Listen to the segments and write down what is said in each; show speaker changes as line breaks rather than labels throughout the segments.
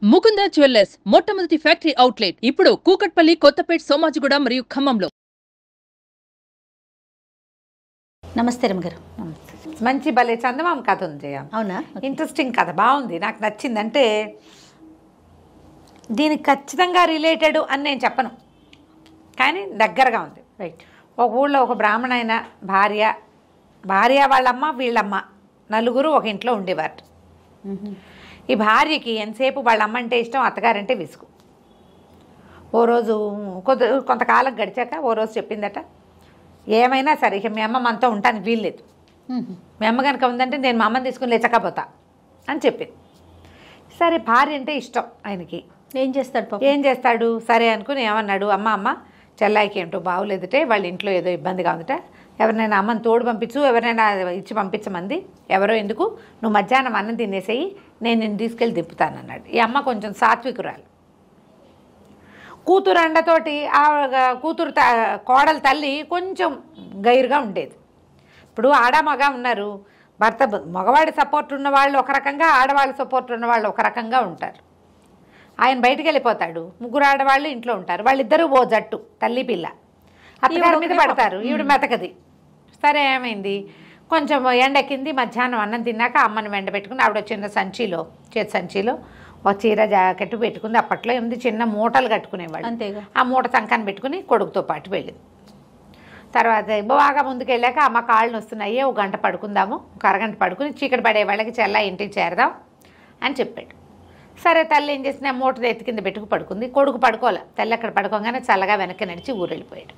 Mukunda jewellers మొట్టమొదటి factory outlet ఇప్పుడు కూకట్పల్లి, కొత్తపేట్, సోమాజిగూడ మరియు ఖమ్మంలో.
నమస్తే రమగారు.
మంచి భలే చందమామ కథ ఉంది.
అవునా?
ఇంట్రెస్టింగ్ కథ, బాగుంది, నాకు నచ్చింది. అంటే దీనికి ఖచ్చితంగా రిలేటెడ్ అని నేను చెప్పను, కానీ దగ్గరగా ఉంది. రైట్. ఒక ఊళ్ళో ఒక బ్రాహ్మణ అయిన భార్య వాళ్ళమ్మ వీళ్ళమ్మ నలుగురు ఒక ఇంట్లో ఉండేవారు. ఈ భార్యకి ఎంతసేపు వాళ్ళమ్మ అంటే ఇష్టం, అత్తగారంటే విసుగు. ఓ రోజు కొంతకాలం గడిచాక ఓ రోజు చెప్పిందట, ఏమైనా సరే ఇక మీ అమ్మ మనతో ఉంటానికి వీల్లేదు, మీ అమ్మ కనుక ఉందంటే నేను మా అమ్మని తీసుకుని లేచకపోతా అని చెప్పింది. సరే, భార్య అంటే ఇష్టం ఆయనకి. ఏం చేస్తాడు సరే అనుకుని ఏమన్నాడు, అమ్మ చెల్లాయికి ఏంటో బాగులేదుటే, వాళ్ళ ఇంట్లో ఏదో ఇబ్బందిగా ఉందిట, ఎవరినైనా అమ్మని తోడు పంపించు, ఎవరినైనా ఇచ్చి పంపించమంది, ఎవరో ఎందుకు, నువ్వు మధ్యాహ్నం అన్నం తినేసేయి, నేను నిన్ను తీసుకెళ్ళి దింపుతానన్నాడు. ఈ అమ్మ కొంచెం సాత్వికురాలు. కూతురు అండతోటి ఆ కూతురు కోడల తల్లి కొంచెం గైరుగా ఉండేది. ఇప్పుడు ఆడ మగ ఉన్నారు, భర్త మగవాడి సపోర్ట్ ఉన్న వాళ్ళు ఒక రకంగా, ఆడవాళ్ళ సపోర్ట్ ఉన్న వాళ్ళు ఒక రకంగా ఉంటారు. ఆయన బయటికి వెళ్ళిపోతాడు, ముగ్గురు ఆడవాళ్ళు ఇంట్లో ఉంటారు, వాళ్ళిద్దరూ ఓ జట్టు, తల్లి పిల్ల. అత్తగారి మీద పడతారు, ఈవిడ మెతకది. సరే, ఏమైంది, కొంచెం ఎండెక్కింది, మధ్యాహ్నం అన్నం తిన్నాక అమ్మని వెంట పెట్టుకుని ఆవిడ చిన్న సంచిలో, చేతి సంచిలో ఒక చీర జాకెట్ పెట్టుకుంది. అప్పట్లో ఏమిది, చిన్న మూటలు కట్టుకునేవాళ్ళు, అంతేగా. ఆ మూట సంకాన్ని పెట్టుకుని కొడుకుతో పాటు వెళ్ళింది. తర్వాత బాగా ముందుకు వెళ్ళాక అమ్మ కాళ్ళు వస్తున్నాయి, ఒక గంట పడుకుందాము, ఒక అరగంట పడుకుని చీకటి పడే వాళ్ళకి చెల్లా ఇంటికి చేరదాం అని చెప్పాడు. సరే, తల్లి ఏం చేసింది, మూట ఎత్తి కింద పెట్టుకు పడుకుంది. కొడుకు పడుకోలే. తల్లి అక్కడ పడుకోగానే చల్లగా వెనక్కి నడిచి ఊరు వెళ్ళిపోయాడు.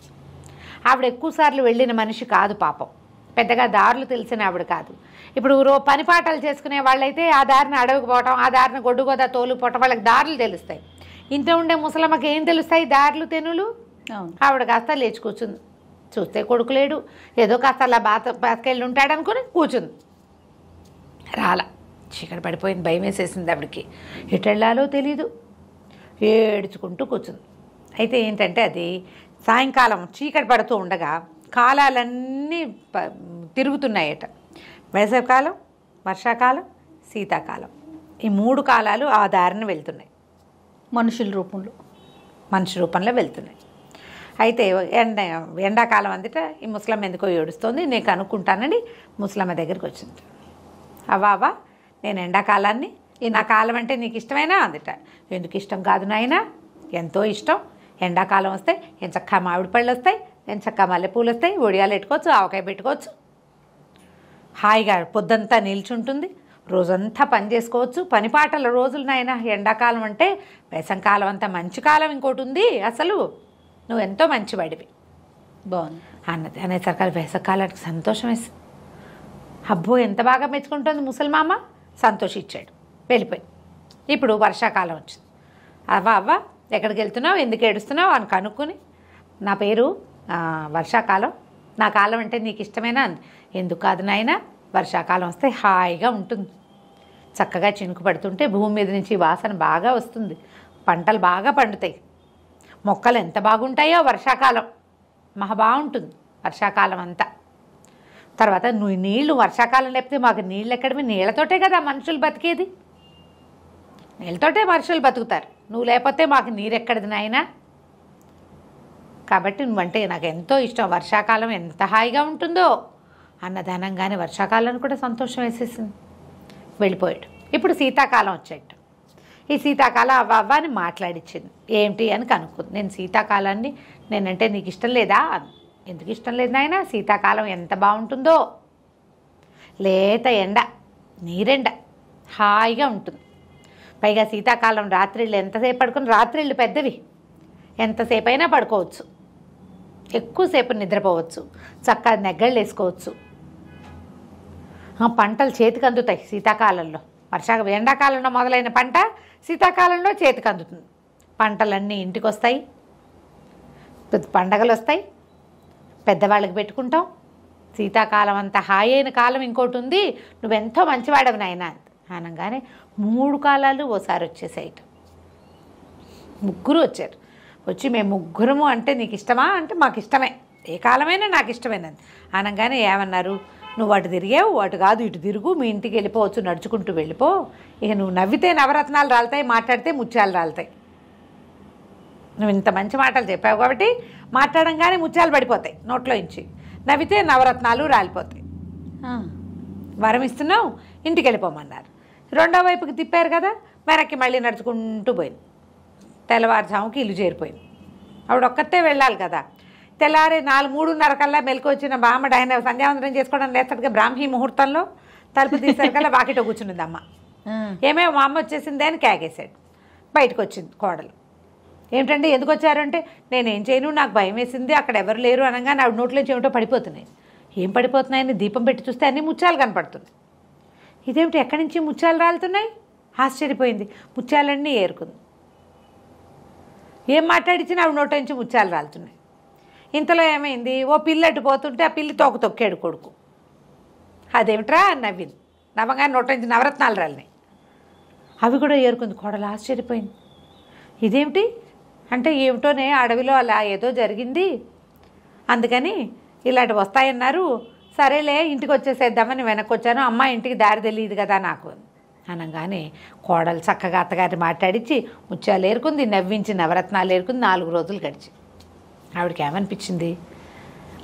ఆవిడ ఎక్కువసార్లు వెళ్ళిన మనిషి కాదు పాపం, పెద్దగా దారులు తెలిసిన ఆవిడ కాదు. ఇప్పుడు పని పాటలు చేసుకునే వాళ్ళైతే ఆ దారిని అడవికి పోవటం, ఆ దారిని గొడ్డుగోదా తోలుకుపోవటం, వాళ్ళకి దారులు తెలుస్తాయి. ఇంత ఉండే ముసలమ్మకి ఏం తెలుస్తాయి దారులు తెనులు? ఆవిడ కాస్త లేచి కూర్చుంది. చూస్తే కొడుకు లేడు, ఏదో కాస్త అలా బాతకెళ్ళి ఉంటాడు అనుకుని కూర్చుంది. రాలా, చీకటి పడిపోయింది, భయం వేసేసింది ఆవిడకి. ఎటు వెళ్ళాలో తెలీదు, ఏడ్చుకుంటూ కూర్చుంది. అయితే ఏంటంటే అది సాయంకాలం చీకటి పడుతూ ఉండగా కాలాలన్నీ తిరుగుతున్నాయట. వేసవికాలం, వర్షాకాలం, శీతాకాలం, ఈ 3 కాలాలు ఆ దారిన వెళ్తున్నాయి.
మనిషి
రూపంలో వెళ్తున్నాయి. అయితే ఎండాకాలం అందుట ఈ ముసలమ్మ ఎందుకో ఏడుస్తోంది. నేను కనుక్కుంటానని ముసలమ్మ దగ్గరికి వచ్చింది. అవ్వా, నేను ఎండాకాలాన్ని, నా కాలం అంటే నీకు ఇష్టమైనా అందుట. ఎందుకు ఇష్టం కాదు నాయనా, ఎంతో ఇష్టం. ఎండాకాలం వస్తే ఎంచక్కా మామిడి పళ్ళు వస్తాయి, ఎంచక్కా మల్లెపూలు వస్తాయి, ఒడియాలు పెట్టుకోవచ్చు, ఆవకాయ పెట్టుకోవచ్చు, హాయిగా పొద్దంతా నిల్చుంటుంది, రోజంతా పని చేసుకోవచ్చు, పనిపాటల రోజులు నాయన. ఎండాకాలం అంటే, వేసంకాలం అంతా మంచి కాలం ఇంకోటి ఉంది, అసలు నువ్వు ఎంతో మంచివాడివి
బాగుంది
అన్నది. అనేసరికి వేసవకాలానికి సంతోషం వేసింది. అబ్బో, ఎంత బాగా మెచ్చుకుంటుంది ముసలిమామ, సంతోషించాడు, వెళ్ళిపోయి. ఇప్పుడు వర్షాకాలం వచ్చింది. అవ్వ ఎక్కడికి వెళ్తున్నావు, ఎందుకు ఏడుస్తున్నావు అని కనుక్కొని, నా పేరు వర్షాకాలం, నా కాలం అంటే నీకు ఇష్టమేనా అంది. ఎందుకు కాదు నాయన, వర్షాకాలం వస్తే హాయిగా ఉంటుంది, చక్కగా చినుకు పడుతుంటే భూమి మీద నుంచి వాసన బాగా వస్తుంది, పంటలు బాగా పండుతాయి, మొక్కలు ఎంత బాగుంటాయో, వర్షాకాలం మహా బాగుంటుంది వర్షాకాలం అంతా. తర్వాత నువ్వు నీళ్లు వర్షాకాలం లేకపోతే మాకు నీళ్ళు ఎక్కడమే, నీళ్ళతోటే కదా మనుషులు బతికేది, నీళ్ళతోటే మనుషులు బతుకుతారు, నువ్వు లేకపోతే మాకు నీరెక్కడిది నాయనా. కాబట్టి నువ్వంటే నాకు ఎంతో ఇష్టం, వర్షాకాలం ఎంత హాయిగా ఉంటుందో అన్నదానంగానే వర్షాకాలాన్ని కూడా సంతోషం వేసేసింది, వెళ్ళిపోయాడు. ఇప్పుడు శీతాకాలం వచ్చేట్టు. ఈ శీతాకాలం అవ్వ అని మాట్లాడిచ్చింది. ఏమిటి అని కనుక్కుంది. నేను శీతాకాలాన్ని, నేనంటే నీకు ఇష్టం లేదా? ఎందుకు ఇష్టం లేదు నాయన, శీతాకాలం ఎంత బాగుంటుందో, లేత ఎండ, నీరెండ, హాయిగా ఉంటుంది. పైగా శీతాకాలం రాత్రిళ్ళు ఎంతసేపు పడుకుని, రాత్రిళ్ళు పెద్దవి, ఎంతసేపు అయినా పడుకోవచ్చు, ఎక్కువసేపు నిద్రపోవచ్చు, చక్కగా నెగ్గళ్ళు వేసుకోవచ్చు, పంటలు చేతికి అందుతాయి శీతాకాలంలో. ఎండాకాలంలో మొదలైన పంట శీతాకాలంలో చేతికి అందుతుంది. పంటలన్నీ ఇంటికి వస్తాయి, పండగలు వస్తాయి, పెద్దవాళ్ళకి పెట్టుకుంటాం. శీతాకాలం అంత హాయి అయిన కాలం ఇంకోటి ఉంది, నువ్వెంతో మంచివాడవు నాయన అనగానే 3 కాలాలు ఓసారి వచ్చేసాయి. ముగ్గురు వచ్చారు. వచ్చి మేము ముగ్గురము అంటే నీకు ఇష్టమా అంటే మాకు ఇష్టమే, ఏ కాలమైనా నాకు ఇష్టమేనది అనగానే ఏమన్నారు, నువ్వు అటు తిరిగావు, అటు కాదు ఇటు తిరుగు, మీ ఇంటికి వెళ్ళిపోవచ్చు, నడుచుకుంటూ వెళ్ళిపో. ఇక నువ్వు నవ్వితే నవరత్నాలు రాలుతాయి, మాట్లాడితే ముత్యాలు రాలుతాయి. నువ్వు ఇంత మంచి మాటలు చెప్పావు కాబట్టి మాట్లాడంగానే ముత్యాలు పడిపోతాయి నోట్లో ఇంచి, నవ్వితే నవరత్నాలు రాలిపోతాయి. వరం ఇస్తున్నావు, ఇంటికి వెళ్ళిపోమన్నారు. రెండో వైపుకి తిప్పారు కదా, వెనక్కి మళ్ళీ నడుచుకుంటూ పోయింది. తెల్లవారుజాముకి ఇల్లు చేరిపోయింది. ఆవిడ ఒక్కతే వెళ్ళాలి కదా. తెల్లారి 4:30 కల్లా మెలకు వచ్చిన బామ్మడు ఆయన సంధ్యావందనం చేసుకోవడం లేస్తాడుగా బ్రాహ్మీ ముహూర్తంలో. తలుపు తీసేసరికల్లా వాకిట్లో కూర్చునింది అమ్మ. ఏమేమో మా అమ్మ వచ్చేసిందే అని కేకేశాడు. బయటకు వచ్చింది కోడలు. ఏమిటంటే ఎందుకు వచ్చారంటే, నేనేం చేయను, నాకు భయం వేసింది, అక్కడ ఎవరు లేరు అనగా ఆవిడ నోట్లోంచి ఏమిటో పడిపోతున్నాయి. ఏం పడిపోతున్నాయని దీపం పెట్టి చూస్తే అన్నీ ముత్యాలు కనపడుతున్నాయి. ఇదేమిటి, ఎక్కడి నుంచి ముత్యాలు రాలుతున్నాయి? ఆశ్చర్యపోయింది. ముత్యాలన్నీ ఏరుకుంది. ఏం మాట్లాడించినా ఆవిడ నోట నుంచి ముత్యాలు రాలుతున్నాయి. ఇంతలో ఏమైంది, ఓ పిల్లటి పోతుంటే ఆ పిల్లి తోక తొక్కాడు కొడుకు. అదేమిట్రా అని నవ్వింది. నవ్వగానే నోట నుంచి నవరత్నాలు రాలినాయి. అవి కూడా ఏరుకుంది. కోడలు ఆశ్చర్యపోయింది. ఇదేమిటి అంటే, ఏమిటోనే అడవిలో అలా ఏదో జరిగింది, అందుకని ఇలాంటి వస్తాయన్నారు, సరేలే ఇంటికి వచ్చేసేద్దామని వెనక్కి వచ్చాను, అమ్మ ఇంటికి దారి తెలియదు కదా నాకు అనగానే కోడలు చక్కగా అత్తగారిని మాట్లాడించి ముత్యాలు ఏరుకుంది, నవ్వించి నవరత్నాలు ఏరుకుంది. 4 రోజులు గడిచి ఆవిడకి ఏమనిపించింది,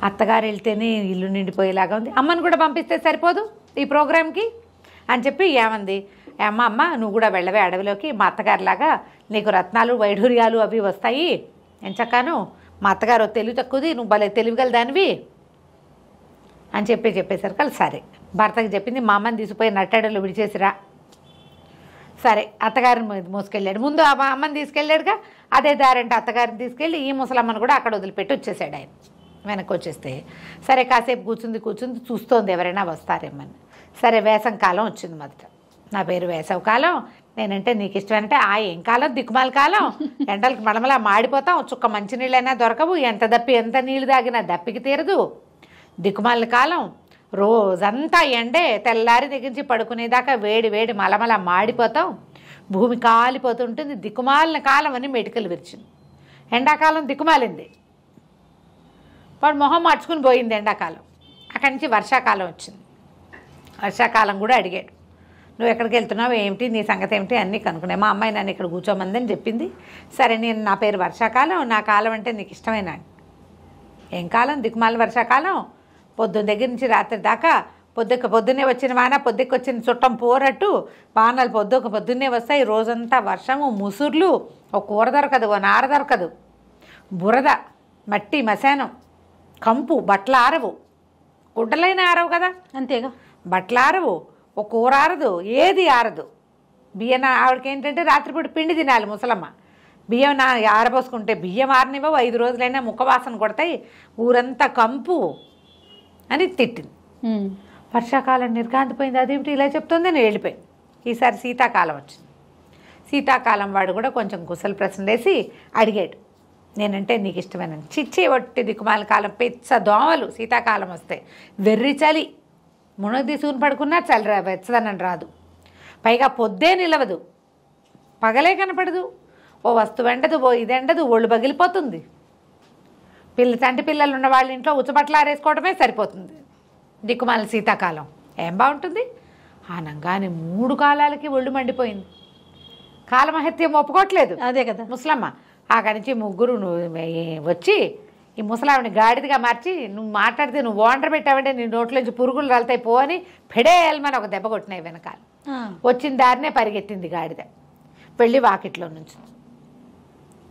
అత్తగారు వెళ్తేనే ఇల్లు నిండిపోయేలాగా ఉంది, అమ్మని కూడా పంపిస్తే సరిపోదు ఈ ప్రోగ్రామ్కి అని చెప్పి ఏమంది, అమ్మ నువ్వు కూడా వెళ్ళవే అడవిలోకి, మా అత్తగారిలాగా నీకు రత్నాలు వైఢూర్యాలు అవి వస్తాయి, ఎంచక్కాను మా అత్తగారు తెలివి తక్కువది, నువ్వు భలే తెలివిగల దానివి అని చెప్పేసరికి సరే భర్తకి చెప్పింది, మా అమ్మని తీసుకుపోయి నట్టడలో విడిచేసిరా. సరే అత్తగారిని మోసుకెళ్ళాడు. ముందు ఆ అమ్మని తీసుకెళ్ళాడుగా, అదే దారంటే అత్తగారిని తీసుకెళ్ళి ఈ ముసలమ్మను కూడా అక్కడ వదిలిపెట్టి వచ్చేసాడు ఆయన. వెనక్కి వచ్చేస్తే సరే కాసేపు కూర్చుంది చూస్తోంది ఎవరైనా వస్తారేమని. సరే వేసవ కాలం వచ్చింది. మొదట నా పేరు వేసవ కాలం, నేనంటే నీకు ఇష్టమేనంటే, ఏం కాలం, దిక్కుమాల కాలం, ఎండలకి మడమలా మాడిపోతాం, చుక్క మంచినీళ్ళైనా దొరకవు, ఎంత నీళ్ళు తాగినా దప్పికి తీరదు, దిక్కుమాల కాలం, రోజంతా ఎండే, తెల్లారి దిగించి పడుకునేదాకా వేడి మలమల మాడిపోతాం, భూమి కాలిపోతుంటుంది, దిక్కుమాలిన కాలం అని మెడికల్ విరిచింది. ఎండాకాలం దిక్కుమాలింది, వాడు మొహం మార్చుకుని పోయింది ఎండాకాలం. అక్కడి నుంచి వర్షాకాలం వచ్చింది. వర్షాకాలం కూడా అడిగాడు, నువ్వు ఎక్కడికి వెళ్తున్నావు, ఏమిటి నీ సంగతి ఏమిటి అన్నీ కనుక్కున్నాయి. మా అమ్మాయి నన్ను ఇక్కడ కూర్చోమందని చెప్పింది. సరే నేను, నా పేరు వర్షాకాలం, నా కాలం అంటే నీకు ఇష్టమేనా? ఏం కాలం, దిక్కుమాల వర్షాకాలం, పొద్దున్న దగ్గర నుంచి రాత్రి దాకా పొద్దున్నే వచ్చిన వాన పొద్దుకి వచ్చిన చుట్టం పోరట్టు, వానలు పొద్దున్నే వస్తాయి, రోజంతా వర్షము, ముసుర్లు, ఒక కూర దొరకదు, ఓ నార దొరకదు, బురద, మట్టి, మశానం, కంపు, బట్టలు ఆరవు, గుడ్డలైనా ఆరవు కదా,
అంతేగా,
బట్టలు ఆరవు, ఒక కూర ఆరదు, ఏది ఆరదు. బియ్యం ఆవిడకి ఏంటంటే రాత్రిపూట పిండి తినాలి ముసలమ్మ. బియ్యం ఆరబోసుకుంటే బియ్యం ఆరనివ్వవు, 5 రోజులైనా ముఖవాసన కొడతాయి, ఊరంతా కంపు అని తిట్టింది. వర్షాకాలం నిర్గాంతిపోయింది. అదేమిటి ఇలా చెప్తుంది అని వెళ్ళిపోయింది. ఈసారి శీతాకాలం వచ్చింది. శీతాకాలం వాడు కూడా కొంచెం కుశల ప్రశ్నలు వేసి అడిగాడు, నేనంటే నీకు ఇష్టమేనని. చిచ్చి ఒట్టి దిక్కుమాల కాలం, పెచ్చ దోమలు శీతాకాలం వస్తాయి, వెర్రి చలి, మునగ తీసుకుని పడుకున్నా చలి వెచ్చదనం రాదు, పైగా పొద్దే నిలవదు, పగలే కనపడదు, ఓ వస్తువు ఎండదు, ఓ ఇది ఎండదు, ఒళ్ళు పగిలిపోతుంది, చంటి పిల్లలు ఉన్న వాళ్ళ ఇంట్లో ఉచ్చబట్టలు ఆరేసుకోవడమే సరిపోతుంది. దిక్కుమాల శీతాకాలం ఏం బాగుంటుంది అనగానే 3 కాలాలకి ఒళ్ళు మండిపోయింది. కాలమహత్యం ఒప్పుకోవట్లేదు,
అదే కదా
ముసలమ్మ. అక్కడి నుంచి ముగ్గురు వచ్చి ఈ ముసలావిని గాడిదగా మార్చి, నువ్వు మాట్లాడితే నువ్వు ఓండ్ర పెట్టావంటే నీ నోట్లోంచి పురుగులు రాలుతాయి పో అని పెడేయాలని ఒక దెబ్బ కొట్టినాయి. వెనకాల వచ్చిన దారినే పరిగెత్తింది గాడిద, వెళ్ళి వాకిట్లో నుంచి.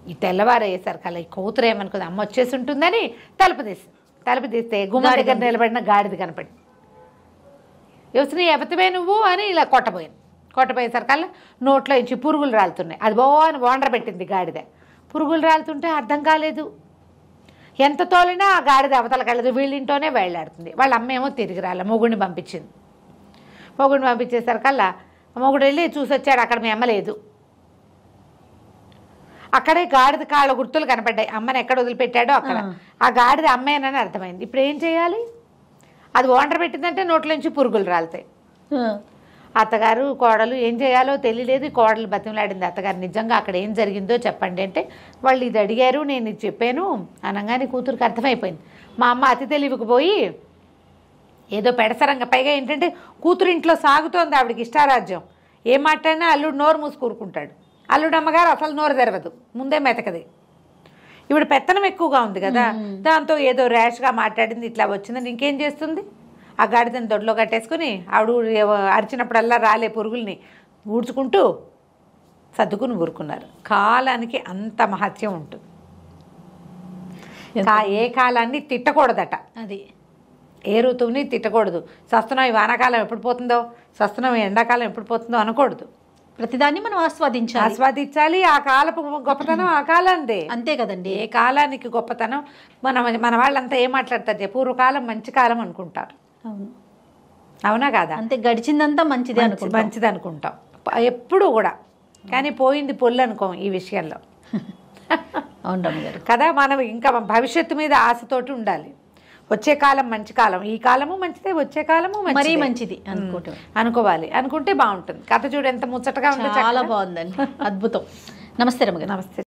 ఈ తెల్లవారయ్యేసరికి ఈ కూతురు ఏమనుకుంది, అమ్మ వచ్చేసి ఉంటుందని తలుపు తీస్తే గుమ్మ దగ్గర నిలబడిన గాడిద కనపడి, యోచన ఎవతివే నువ్వు అని ఇలా కొట్టబోయేసరికల్లా నోట్లో నుంచి పురుగులు రాలుతున్నాయి. అది అని ఓండ్ర పెట్టింది గాడిద. పురుగులు రాలుతుంటే అర్థం కాలేదు, ఎంత తోలినా ఆ గాడిద అవతలకి వెళ్ళదు, వీళ్ళింటోనే వెళ్ళాడుతుంది. వాళ్ళ అమ్మేమో తిరిగి రాలే, మొగుడిని పంపించింది. మొగుడిని పంపించేసరికల్లా మొగుడు వెళ్ళి చూసొచ్చాడు, అక్కడ మీ అమ్మ లేదు. అక్కడే గాడిద కాళ్ళ గుర్తులు కనపడ్డాయి, అమ్మని ఎక్కడ వదిలిపెట్టాడో అక్కడ. ఆ గాడిద అమ్మేనని అర్థమైంది. ఇప్పుడు ఏం చేయాలి, అది ఓండ్ర పెట్టిందంటే నోట్లోంచి పురుగులు రాలుతాయి. అత్తగారు కోడలు ఏం చేయాలో తెలియలేదు. కోడలు బతిమలాడింది అత్తగారు, నిజంగా అక్కడ ఏం జరిగిందో చెప్పండి అంటే, వాళ్ళు ఇది అడిగారు, నేను ఇది చెప్పాను అనగానే కూతురికి అర్థమైపోయింది. మా అమ్మ అతి తెలివికి పోయి ఏదో పెడసరంగా, పైగా ఏంటంటే కూతురింట్లో సాగుతోంది ఆవిడకి ఇష్టారాజ్యం. ఏం మాట్లాడినా అల్లుడు నోరు మూసి కూరుకుంటాడు. అల్లుడు అమ్మగారు అసలు నోరు తెరవదు, ముందే మెతకది. ఇప్పుడు పెత్తనం ఎక్కువగా ఉంది కదా, దాంతో ఏదో ర్యాష్గా మాట్లాడింది, ఇట్లా వచ్చిందని ఇంకేం చేస్తుంది? ఆ గాడిదని దొడ్లో కట్టేసుకుని ఆవిడ అరిచినప్పుడల్లా రాలే పురుగుల్ని ఊడ్చుకుంటూ సర్దుకుని ఊరుకున్నారు. కాలానికి అంత మహత్యం ఉంటుంది. ఏ కాలాన్ని తిట్టకూడదట,
అది
ఏ ఋతువుని తిట్టకూడదు. సస్తనం ఈ వానాకాలం ఎప్పుడు పోతుందో, సస్తనం ఎండాకాలం ఎప్పుడు పోతుందో అనకూడదు.
ప్రతిదాన్ని మనం
ఆస్వాదించాలి. ఆ కాలపు గొప్పతనం ఆ కాలందే,
అంతే కదండి.
ఏ కాలానికి గొప్పతనం. మన వాళ్ళంతా ఏం మాట్లాడతారు, పూర్వకాలం మంచి కాలం అనుకుంటారు.
అవును,
అవునా కాదా?
అంతే, గడిచిందంతా మంచిదే అనుకుంటాం.
మంచిది అనుకుంటాం ఎప్పుడు కూడా. కానీ పోయింది పొల్లు అనుకోం ఈ విషయంలో.
అవును రమ్మగారు
కదా, మనం ఇంకా భవిష్యత్తు మీద ఆశతోటి ఉండాలి. వచ్చే కాలం మంచి కాలం, ఈ కాలము మంచిదే, వచ్చే కాలము
మరీ మంచిది
అనుకోవాలి. అనుకుంటే బాగుంటుంది. కథ చూడు ఎంత ముచ్చటగా ఉంది,
చాలా బాగుందండి, అద్భుతం. నమస్తే రమ్మగారు.
నమస్తే.